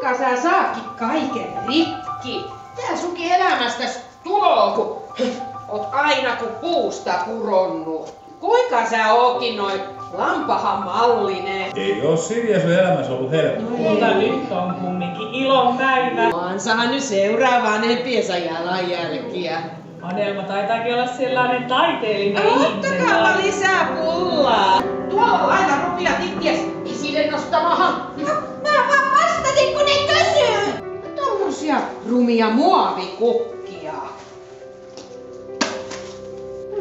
Kuinka sä saatkin kaiken rikki? Tää sunkin elämästäs tuloo, kun oot aina kun puusta puronnut. Kuinka sä ootkin noin lampahamallinen? Ei oo Sirja sun elämässä ollut helppoa. Mutta nyt on kumminkin ilon päivä. Oon saanut seuraa vanhempiensa jalanjälkiä. Adelma taitaakin olla sellainen taiteellinen ihminen. Ottakaapa lisää pullaa. Tuolla lailla rupia tikkiäs isille nostamahan. Mä vaan vastasin, kun ei kysy. Tommosia rumia muovikukkia.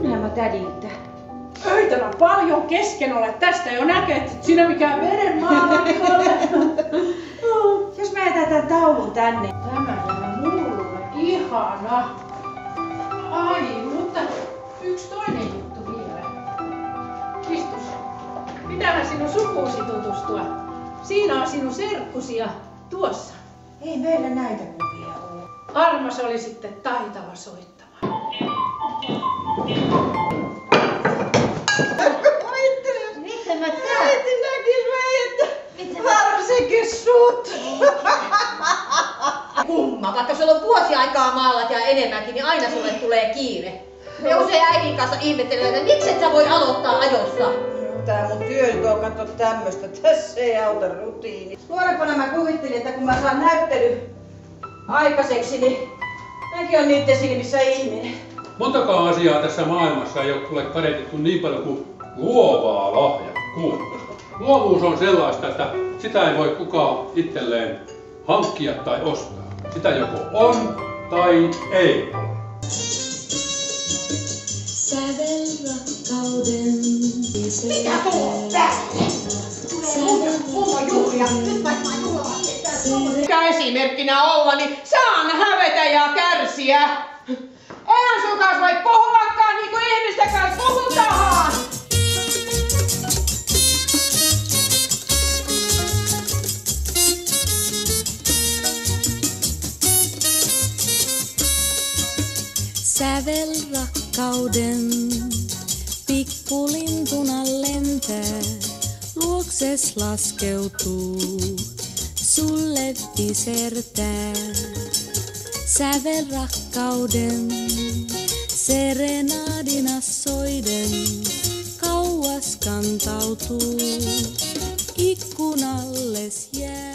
Nämä tädiltä. Ei tämä paljon kesken ole. Tästä jo näkee, että sinä mikään verenmaalakka. Jos mä jätän tän taulun tänne. Tämä on mulle ihana. Ai, mutta yksi toinen juttu vielä. Kristus, pitää sinun sukuusi tutustua. Siinä on sinun serkkusi ja tuossa. Ei meillä näitä kuvia ole. Armas oli sitten taitava soittamaan. Mitä mä tää? Äiti näkis meidät. Varsinkin sut. Kumma, vaikka sulla on vuosi aikaa maalat ja enemmänkin, niin aina sulle tulee kiire. Me usein äidin kanssa ihmettelemme, että miksi et sä voi aloittaa ajossa? Tää mun työ nyt on katso tämmöstä. Tässä ei auta rutiini. Nuorempana mä kuvittelin, että kun mä saan näyttely aikaiseksi, niin mäkin on niitten silmissä ihminen. Montakaan asiaa tässä maailmassa ei ole kadehtettu niin paljon kuin luovaa lahjakkuutta. Luovuus on sellaista, että sitä ei voi kukaan itselleen hankkia tai ostaa. Sitä joko on tai ei ole. Mitä tuo päälle? Tulee mummo juhlia. Nyt vaikka mä juhlaan. Mikä esimerkkinä olla, niin saan hävetä ja kärsiä. Eihän sun kanssa voi puhuakaan niin kuin ihmisten kanssa puhutaan. Sävel rakkauden, pikkulintuna lentää, luokses laskeutuu, sulle visertää. Sävel rakkauden, serenaadina soiden, kauas kantautuu, ikkunalles jää.